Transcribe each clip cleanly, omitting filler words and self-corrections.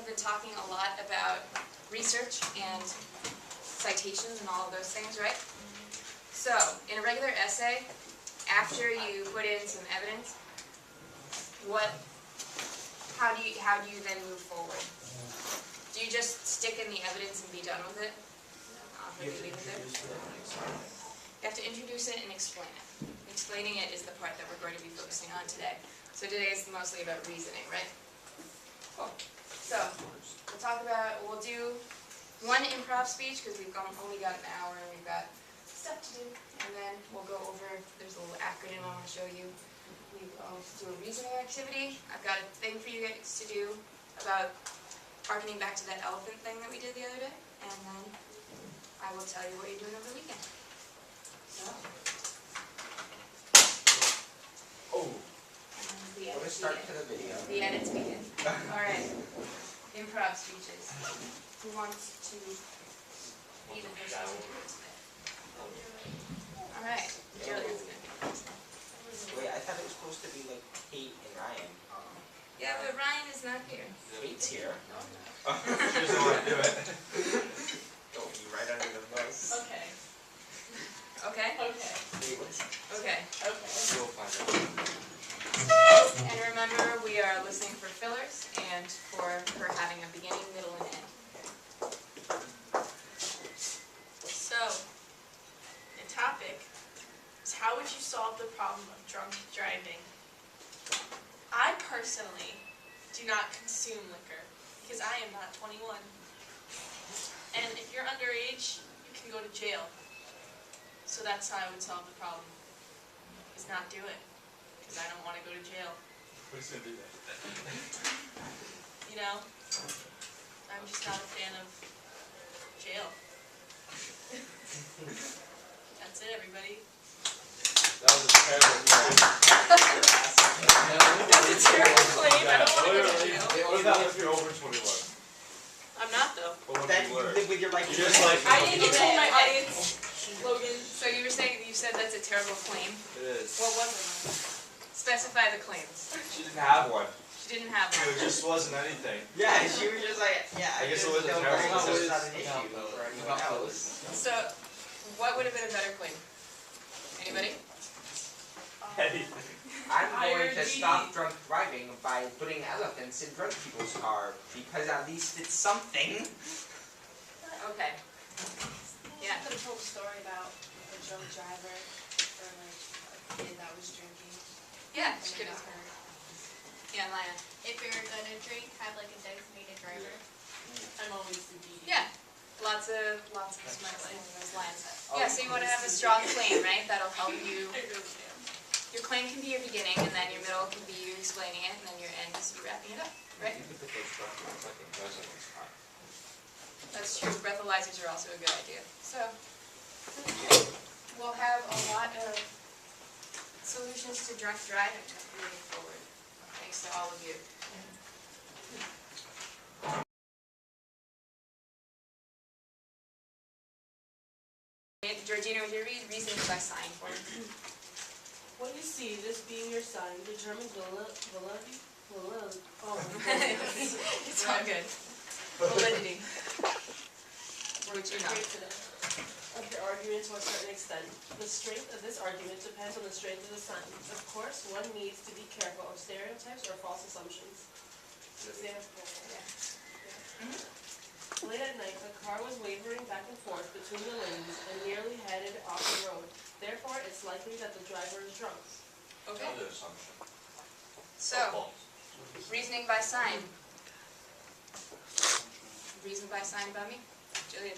been talking a lot about research and citations and all of those things, right? So, in a regular essay, after you put in some evidence, how do you then move forward? Do you just stick in the evidence and be done with it? You have to introduce it and explain it. Explaining it is the part that we're going to be focusing on today. So today is mostly about reasoning, right? Cool. So, we'll do one improv speech because we've only got an hour and we've got stuff to do. And then we'll go over, there's a little acronym I want to show you. I'll do a reasoning activity. I've got a thing for you guys to do about harkening back to that elephant thing that we did the other day. And then I will tell you what you're doing over the weekend. So. Let's start to the video. The edits begin. Alright. Improv speeches. Who wants to be the first one to do it today? Alright. Jillian's going to be the first one. Wait, I thought it was supposed to be like Kate and Ryan. Yeah, but Ryan is not here. Kate's here. She doesn't want to do it. Don't be right under the bus. Okay. Okay? Okay. Wait, what's Okay. Okay. You'll find out. And remember, we are listening for fillers and for her having a beginning, middle, and end. So, the topic is how would you solve the problem of drunk driving? I personally do not consume liquor because I am not 21. And if you're underage, you can go to jail. So that's how I would solve the problem, is not do it. Because I don't want to go to jail. Who's going to do that? You know? I'm just not a fan of jail. That's it, everybody. That was a terrible claim. That's a terrible claim. I don't want to go to jail. What about if you're over 21? I'm not, though. But what That if you you were? live with your life. You're just like, I need to tell my audience, Logan. So you were saying, you said that's a terrible claim. It is. What was it? Specify the claims. She didn't have one. She didn't have It one. just wasn't anything. Yeah, she was just like, yeah. I guess it was a no, terrible no, claim. it's not an issue for anyone else. So, what would have been a better claim? Anybody? I'm going to IRG. stop drunk driving by putting elephants in drunk people's car because at least it's something. Okay. Yeah. I could have told a story about a drunk driver or like a kid that was drinking. Yeah, And she could then have. got hurt. Yeah, Lana. If you're gonna drink, have like a designated driver. I'm always the DD. Yeah. Lots of smart those lines. Yeah, so you want to have a strong claim, right? That'll help you. I really am. Your claim can be your beginning, and then your middle can be you explaining it, and then your end is you wrapping it up, right? You could put those documents like in president's car. That's true. Breathalyzers are also a good idea. So, we'll have a lot of solutions to drunk driving moving forward. Thanks to all of you. Georgina, would you read reasoning by sign for me? When you see this being your son, determine validity. Oh, It's all good. Validity. Which you know. Of your argument to a certain extent. The strength of this argument depends on the strength of the sentence. Of course, one needs to be careful of stereotypes or false assumptions. Example. Late at night, the car was wavering back and forth between the lanes and nearly headed off the road. Therefore, it's likely that the driver is drunk. Okay. Another assumption. So, reasoning by sign. Reason by sign by me? Jillian.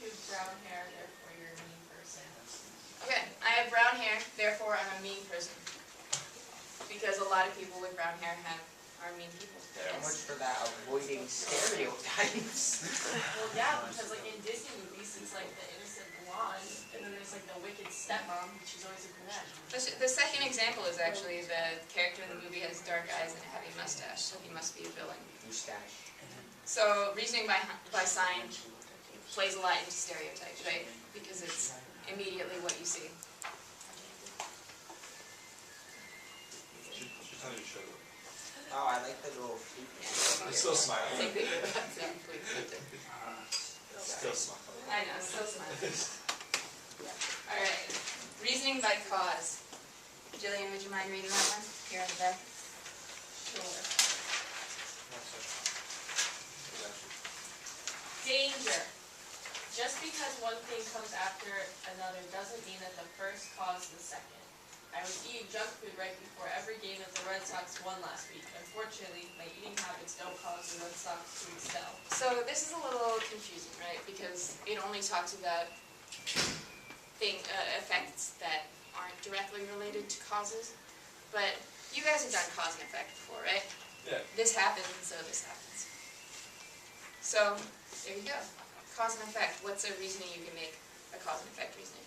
You have brown hair, therefore you're a mean person. Okay, I have brown hair, therefore I'm a mean person. Because a lot of people with brown hair are mean people. So much Yes. for that avoiding stereotypes. Well, yeah, because like in Disney movies, it's like the innocent blonde, and then there's like the wicked stepmom, and she's always a brunette. The second example is actually the character in the movie has dark eyes and a heavy mustache, so he must be a villain. Mustache. So reasoning by sign plays a lot into stereotypes, right? Because it's immediately what you see. She's telling you sugar. Oh, I like the little feet. I'm still smiling. Take the earbuds out, please. Still smiling. I know, still smiling. Alright, reasoning by cause. Jillian, would you mind reading that one? Here in the back. Sure. Danger. Just because one thing comes after another doesn't mean that the first caused the second. I was eating junk food right before every game that the Red Sox won last week. Unfortunately, my eating habits don't cause the Red Sox to excel. So this is a little confusing, right? Because it only talks about effects that aren't directly related to causes. But you guys have done cause and effect before, right? Yeah. This happens and so this happens. So, there you go. Cause and effect. What's a reasoning you can make a cause and effect reasoning?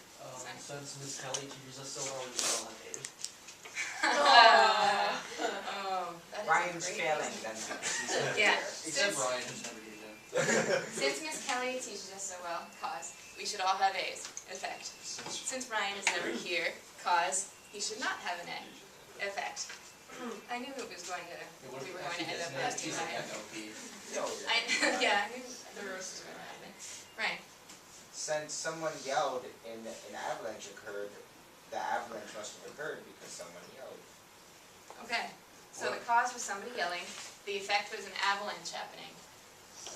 Since Miss Kelly teaches us so well, we should all have A's. Oh, that is Ryan's great. failing then. Yeah. Except Ryan, who's never used it. Since Miss Kelly teaches us so well, cause, we should all have A's. Effect. Since Ryan is never here, cause, he should not have an A. Effect. I knew it was going to, we were going to end up asking Ryan. Yeah, I knew the roast was going to happen. Ryan. Since someone yelled and an avalanche occurred, the avalanche must have occurred because someone yelled. Okay, so the cause was somebody yelling, the effect was an avalanche happening.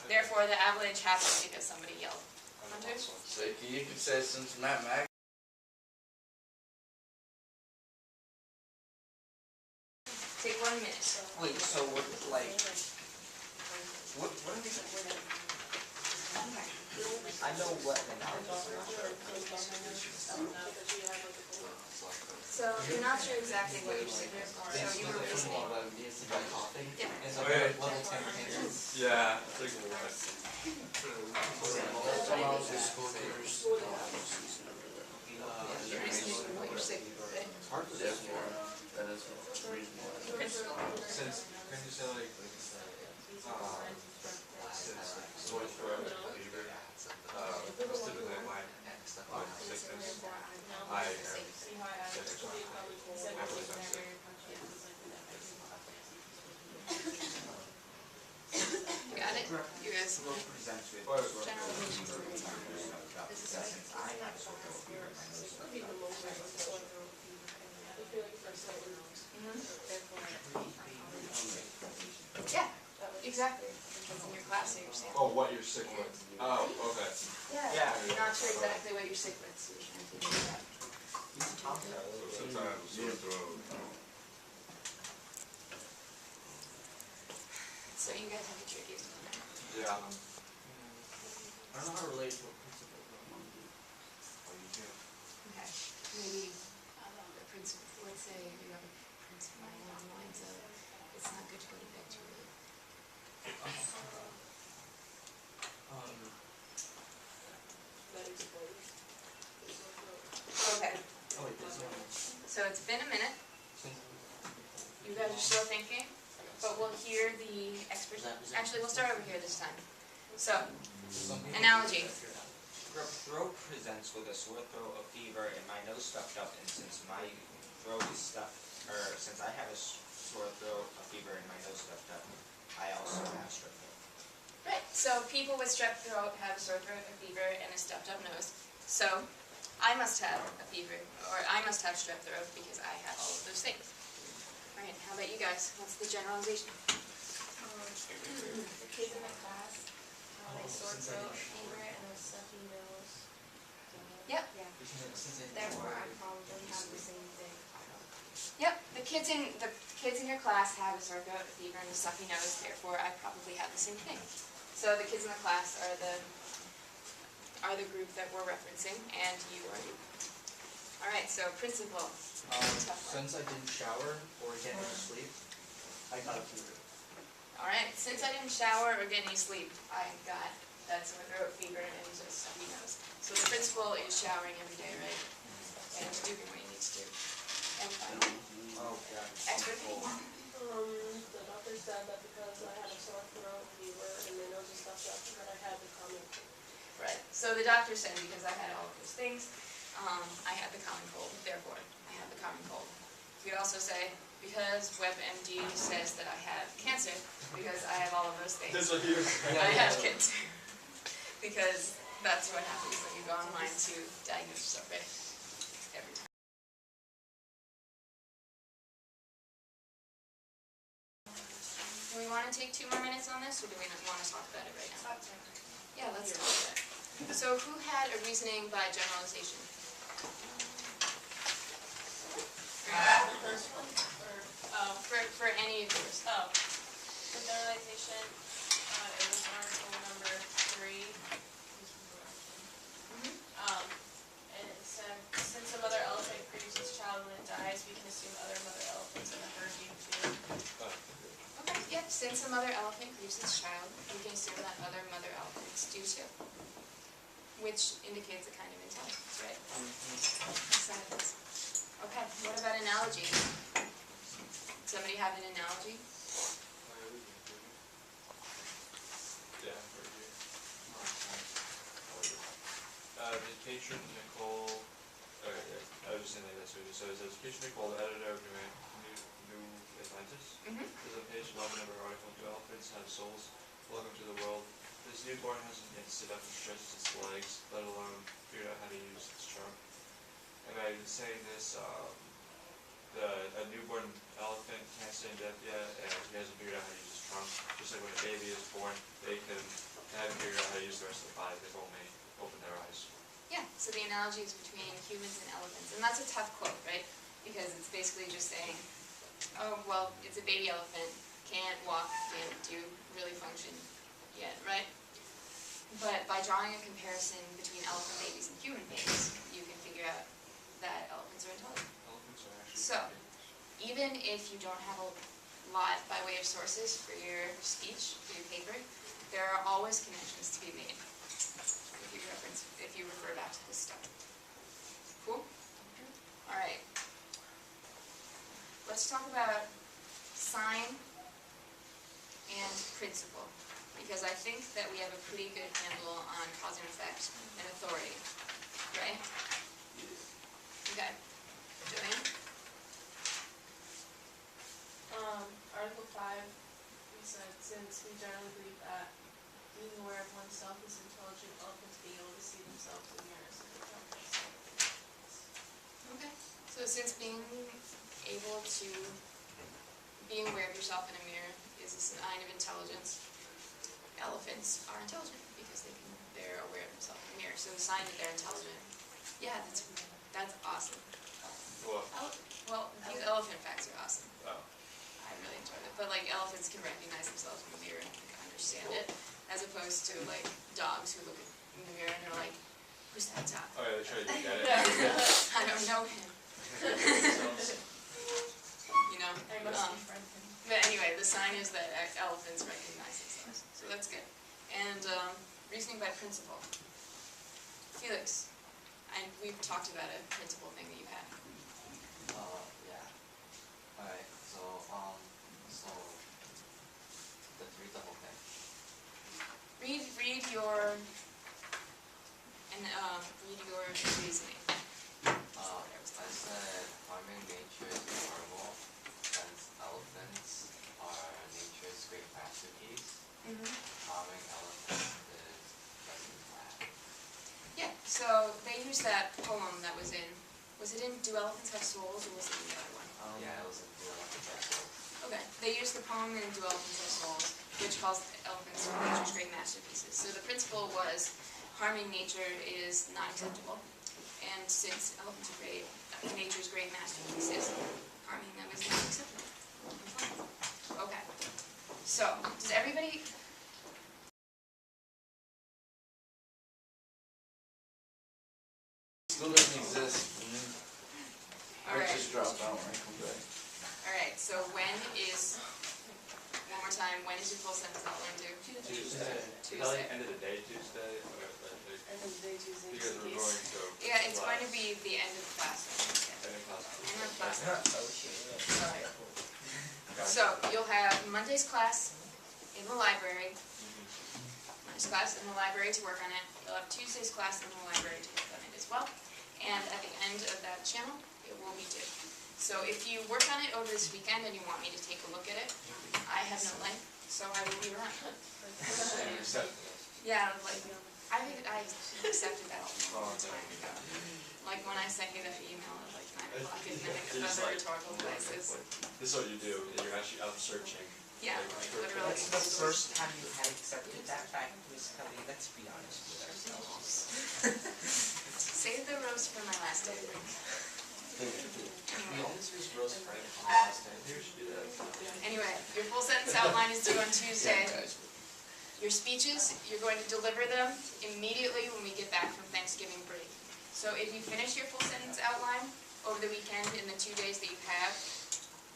Therefore, the avalanche happened because somebody yelled. Hunter? So you could say since Matt Mag. Take 1 minute. Wait, so what, like, what are we doing? I know what an avalanche is. So, you're not sure exactly what you're saying, so you were reasoning. Coughing. Yeah. And so level 10 cancer. Yeah, it's like a lot. You're reasoning what you're sick with, right? Hard to say. That is reasonable. Since, can you say like, since sore throat, fever, typically my sickness, I You got it? You guys? Will presents with Generalization. This is since I have a sore throat fever, my nose stuffed up. Yeah, exactly. Because in your class, so you're saying. oh, what you're sick with. Oh, okay. Yeah. You're not sure exactly what you're sick with, so you're trying to figure it out. Since I have a sore throat. So you guys have the trickiest one. Yeah. I don't know how to relate to a principal. Oh, you do. Okay, maybe the principal, let's say you have a principal along the lines of, it's not good to go to bed too early. Okay, Oh wait, there's one. so it's been a minute, you guys are still thinking, but we'll hear the experts. Actually, we'll start over here this time. So, analogy. Throat presents with a sore throat, a fever, and my nose stuffed up, and since my throat is stuffed, or since I have a sore throat, a fever, and my nose stuffed up, I also have strep throat. Right, so people with strep throat have a sore throat, a fever, and a stuffed up nose. So, I must have a fever, or I must have strep throat because I have all of those things. Alright, how about you guys? What's the generalization? The kids in the class, they sore throat, fever, and a stuffy nose. Yep. Yeah. Therefore, I probably have the same thing. Yep, the kids in your class have a sore throat, a fever, and a stuffy nose, therefore I probably have the same thing. So the kids in the class are the group that we're referencing, and you are you. Alright, so principal. Tough one. Since I didn't shower or get any sleep, I got a fever. Alright, since I didn't shower or get any sleep, I got that sore throat, fever, and a stuffy nose. So the principal is showering every day, right? And doing what he needs to do. And final. Oh, God. Expert opinion. The doctor said that because I had a sore throat, fever, and my nose is stuffed up, that I had the common cold. Right, so the doctor said because I had all of those things, I had the common cold, therefore I had the common cold. You could also say, because WebMD says that I have cancer, because I have all of those things. This one here. I have cancer. Because that's what happens when you go online to diagnose yourself, right? Every time. Do we want to take 2 more minutes on this, or do we not want to talk about it right now? Yeah, let's talk about it. So who had a reasoning by generalization? First one, For any of yours. for generalization, it was article number 3. And it said, since a mother elephant grieves its child when it dies, we can assume other mother elephants in the herd do too. Okay, yep, since a mother elephant grieves its child, we can assume that other mother elephants do too. Which indicates a kind of intelligence, right? Silence. Okay, what about analogy? Somebody have an analogy? Yeah, right here. The patron Nicole, okay, yeah, I was just saying like that's what it is. So it says, patron Nicole, the editor of New Atlantis, Mm-hmm. is on page 11 of our article, Do Elephants Have Souls? Welcome to the world. This newborn hasn't yet stood up and stretched its legs, let alone figured out how to use its trunk. And by saying this, a newborn elephant can't stand up yet, and he hasn't figured out how to use his trunk. Just like when a baby is born, they haven't figured out how to use the rest of the body, they've only opened their eyes. Yeah, so the analogy is between humans and elephants. And that's a tough quote, right? Because it's basically just saying, oh, well, it's a baby elephant, can't walk, can't really function yet, right? But by drawing a comparison between elephant babies and human babies, you can figure out that elephants are intelligent. Elephants are actually... So, even if you don't have a lot by way of sources for your speech, for your paper, there are always connections to be made if you refer back to this stuff. Cool? All right. Let's talk about sign and principle, because I think that we have a pretty good handle on cause and effect and authority, right? Okay. Joanne? Article 5, we said, since we generally believe that being aware of oneself is intelligent, elephants being able to see themselves in mirrors and intelligence. Okay. So since being aware of yourself in a mirror is a sign of intelligence, elephants are intelligent because they're aware of themselves in a mirror. So the sign that they're intelligent. Yeah, that's awesome. What? Well, these elephant facts are awesome. Oh. I really enjoyed it. But like elephants can recognize themselves in the mirror and can understand it, as opposed to like dogs who look in the mirror and they're like, who's that dog? Oh yeah, they try to get at it. I don't know him. You know? I must be friendly. But anyway, the sign is that elephants recognize themselves. So that's good. And reasoning by principle. Felix, we've talked about a principle thing that you had. Yeah. Alright, so let's read the whole thing. Read your reasoning. I said harming nature is horrible, since elephants are nature's great masterpiece. Harming elephants is less than bad. Yeah, so they used that poem that was it in Do Elephants Have Souls, or was it in the other one? Yeah, it was a good one. Okay, they used the poem in Do Elephants Have Souls, which calls elephants nature's great masterpieces. So the principle was harming nature is not acceptable, and since elephants are nature's great masterpieces, harming them is not acceptable. Okay, so does everybody... Still doesn't exist. Alright. Just drop out when I come back. Alright, so one more time, when is your full sentence outline due? Tuesday. Tuesday. End of the day Tuesday. Okay, End of the day Tuesday. because we're going to. Yeah, it's going to be the end of the class. End of class. End of class. Oh shit. Sorry. So, you'll have Monday's class in the library, Monday's class in the library to work on it. You'll have Tuesday's class in the library to work on it as well. And at the end of that channel, it will be due. So if you work on it over this weekend and you want me to take a look at it, I have no link, so I will be around. Yeah, like, I think I accepted that a long time ago. Like when I sent you that email at like 9 o'clock at night about the rhetorical devices. This is what you do, is you're actually out searching. Yeah, literally. That's the first time you had accepted that fact, Miss Kelly, let's be honest with ourselves. Save the roast for my last day of break. We always use roast right on the last day. Maybe we should do that. Anyway, your full sentence outline is due on Tuesday. Your speeches, you're going to deliver them immediately when we get back from Thanksgiving break. So if you finish your full sentence outline over the weekend in the 2 days that you have,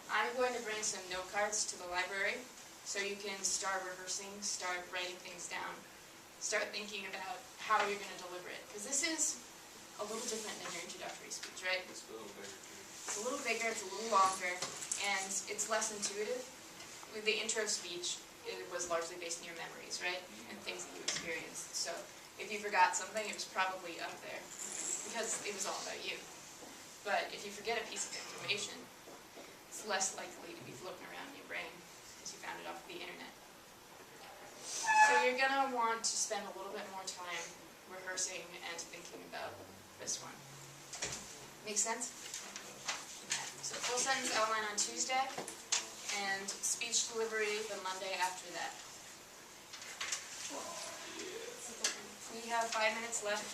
I'm going to bring some note cards to the library so you can start rehearsing, start writing things down, start thinking about how you're going to deliver it. Because this is a little different than your introductory speech, right? It's a little bigger too. It's a little bigger, it's a little longer, and it's less intuitive. With the intro speech, it was largely based on your memories, right? And things that you experienced. So if you forgot something, it was probably up there because it was all about you. But if you forget a piece of information, it's less likely to be floating around in your brain because you found it off the internet. So you're going to want to spend a little bit more time rehearsing and thinking about this one. Make sense? So full sentence outline on Tuesday, and speech delivery the Monday after that. We have 5 minutes left